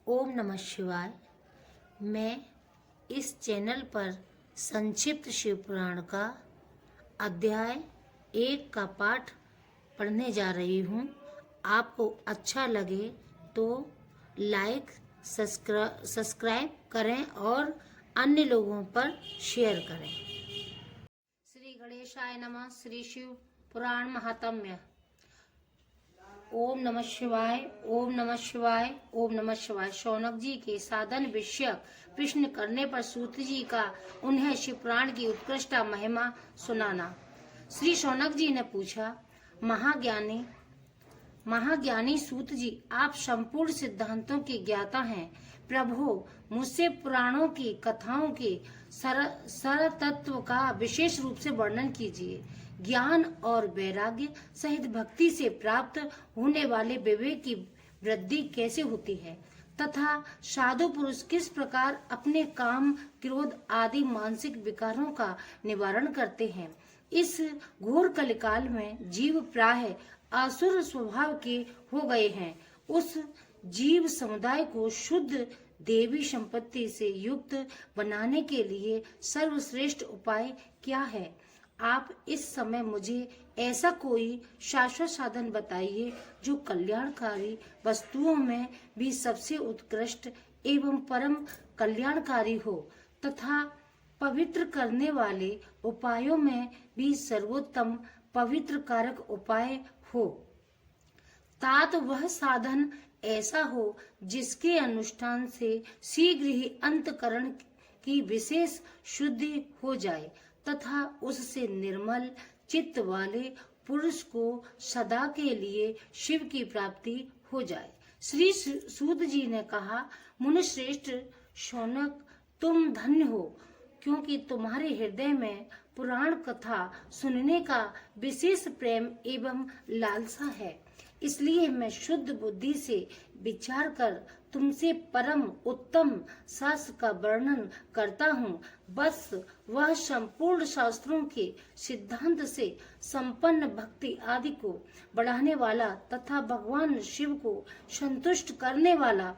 ओम नमः शिवाय। मैं इस चैनल पर संक्षिप्त शिव पुराण का अध्याय 1 का पाठ पढ़ने जा रही हूँ। आपको अच्छा लगे तो लाइक सब्सक्राइब करें और अन्य लोगों पर शेयर करें। श्री गणेशाय नमः। श्री शिव पुराण महात्म्य। ओम नमः शिवाय, ओम नमः शिवाय, ओम नमः शिवाय। शौनक जी के साधन विषयक प्रश्न करने पर सूत जी का उन्हें शिव पुराण की उत्कृष्ट महिमा सुनाना। श्री शौनक जी ने पूछा, महाज्ञानी सूत जी, आप संपूर्ण सिद्धांतों के ज्ञाता हैं। प्रभु, मुझसे पुराणों की कथाओं के सर तत्व का विशेष रूप से वर्णन कीजिए। ज्ञान और वैराग्य सहित भक्ति से प्राप्त होने वाले विवेक की वृद्धि कैसे होती है तथा साधु पुरुष किस प्रकार अपने काम, क्रोध आदि मानसिक विकारों का निवारण करते हैं। इस घोर कलिकाल में जीव प्राय असुर स्वभाव के हो गए हैं। उस जीव समुदाय को शुद्ध देवी संपत्ति से युक्त बनाने के लिए सर्वश्रेष्ठ उपाय क्या है? आप इस समय मुझे ऐसा कोई शाश्वत साधन बताइए जो कल्याणकारी वस्तुओं में भी सबसे उत्कृष्ट एवं परम कल्याणकारी हो तथा पवित्र करने वाले उपायों में भी सर्वोत्तम पवित्र कारक उपाय हो। तात वह साधन ऐसा हो जिसके अनुष्ठान से शीघ्र ही अंतकरण की विशेष शुद्धि हो जाए तथा उससे निर्मल चित्त वाले पुरुष को सदा के लिए शिव की प्राप्ति हो जाए। श्री सूत जी ने कहा, मुनिश्रेष्ठ शौनक, तुम धन्य हो, क्योंकि तुम्हारे हृदय में पुराण कथा सुनने का विशेष प्रेम एवं लालसा है। इसलिए मैं शुद्ध बुद्धि से विचार कर तुमसे परम उत्तम शास्त्र का वर्णन करता हूँ। बस वह संपूर्ण शास्त्रों के सिद्धांत से संपन्न भक्ति आदि को बढ़ाने वाला तथा भगवान शिव को संतुष्ट करने वाला,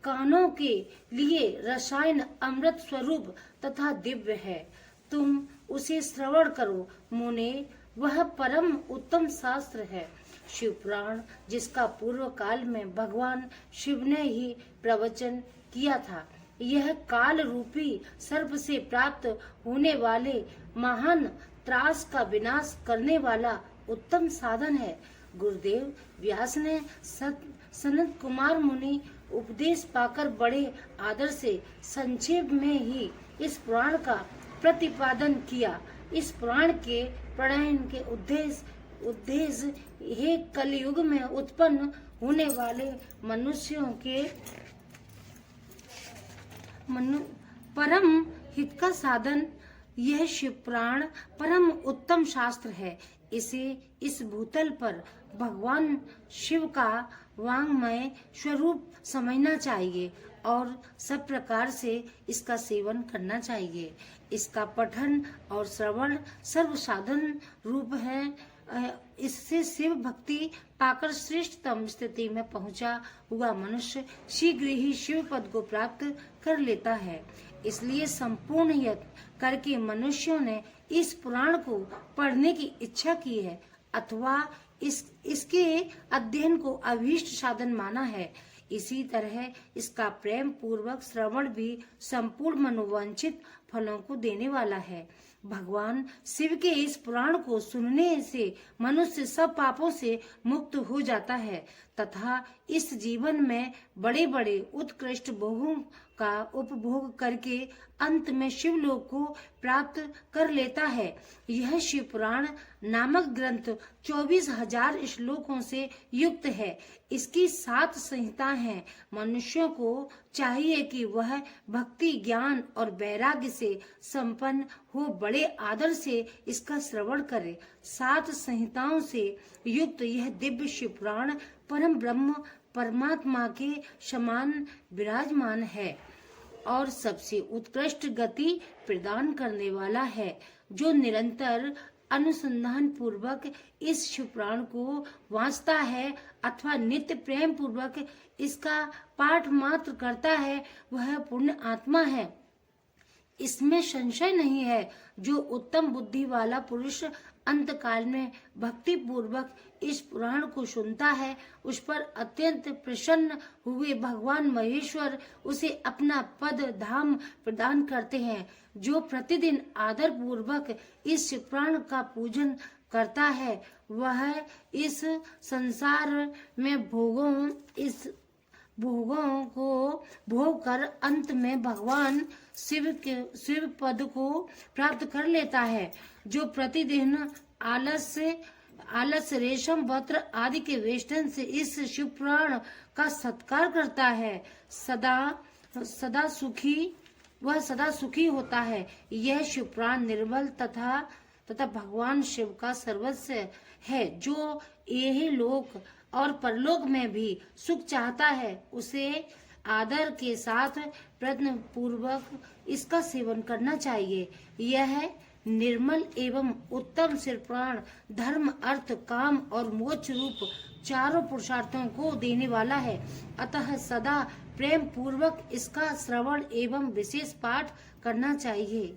कानों के लिए रसायन अमृत स्वरूप तथा दिव्य है। तुम उसे श्रवण करो मुने, वह परम उत्तम शास्त्र है। शिव पुराण, जिसका पूर्व काल में भगवान शिव ने ही प्रवचन किया था, यह काल रूपी सर्प से प्राप्त होने वाले महान त्रास का विनाश करने वाला उत्तम साधन है। गुरुदेव व्यास ने सनत कुमार मुनि उपदेश पाकर बड़े आदर से संक्षेप में ही इस पुराण का प्रतिपादन किया। इस पुराण के प्रणयन के उद्देश्य हे कलयुग में उत्पन्न होने वाले मनुष्यों के परम हित का साधन यह शिव पुराण परम उत्तम शास्त्र है। इसे इस भूतल पर भगवान शिव का वांग्मय स्वरूप समझना चाहिए और सब प्रकार से इसका सेवन करना चाहिए। इसका पठन और श्रवण सर्व साधन रूप है। इससे शिव भक्ति पाकर श्रेष्ठतम स्थिति में पहुंचा हुआ मनुष्य शीघ्र ही शिव पद को प्राप्त कर लेता है। इसलिए संपूर्ण यत्न करके मनुष्यों ने इस पुराण को पढ़ने की इच्छा की है अथवा इसके अध्ययन को अभीष्ट साधन माना है। इसी तरह इसका प्रेम पूर्वक श्रवण भी संपूर्ण मनोवांछित फलों को देने वाला है। भगवान शिव के इस पुराण को सुनने से मनुष्य सब पापों से मुक्त हो जाता है तथा इस जीवन में बड़े बड़े उत्कृष्ट भोगों का उपभोग करके अंत में शिवलोक को प्राप्त कर लेता है। यह शिव पुराण नामक ग्रंथ 24,000 श्लोकों से युक्त है। इसकी 7 संहिताएं हैं। मनुष्यों को चाहिए कि वह भक्ति, ज्ञान और वैराग्य से संपन्न हो बड़े आदर से इसका श्रवण करे। 7 संहिताओं से युक्त यह दिव्य शिव पुराण परम ब्रह्म परमात्मा के समान विराजमान है और सबसे उत्कृष्ट गति प्रदान करने वाला है, जो निरंतर अनुसंधान पूर्वक इस शिव पुराण को वांचता है अथवा नित्य प्रेम पूर्वक इसका पाठ मात्र करता है, वह पुण्य आत्मा है, इसमें संशय नहीं है। जो उत्तम बुद्धि वाला पुरुष अंतकाल में भक्ति पूर्वक इस पुराण को सुनता है, उस पर अत्यंत प्रसन्न हुए भगवान महेश्वर उसे अपना पद धाम प्रदान करते हैं। जो प्रतिदिन आदर पूर्वक इस पुराण का पूजन करता है, वह इस संसार में भोगों को भोग कर अंत में भगवान शिव पद को प्राप्त कर लेता है। जो प्रतिदिन आलस रेशम वस्त्र आदि के वेष्टन से इस शिव पुराण का सत्कार करता है, सदा सुखी होता है। यह शिव पुराण निर्मल तथा भगवान शिव का सर्वस्व है। जो यही लोक और परलोक में भी सुख चाहता है, उसे आदर के साथ प्रयत्न पूर्वक इसका सेवन करना चाहिए। यह निर्मल एवं उत्तम शिव पुराण धर्म, अर्थ, काम और मोक्ष रूप चारों पुरुषार्थों को देने वाला है। अतः सदा प्रेम पूर्वक इसका श्रवण एवं विशेष पाठ करना चाहिए।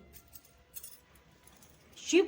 शिव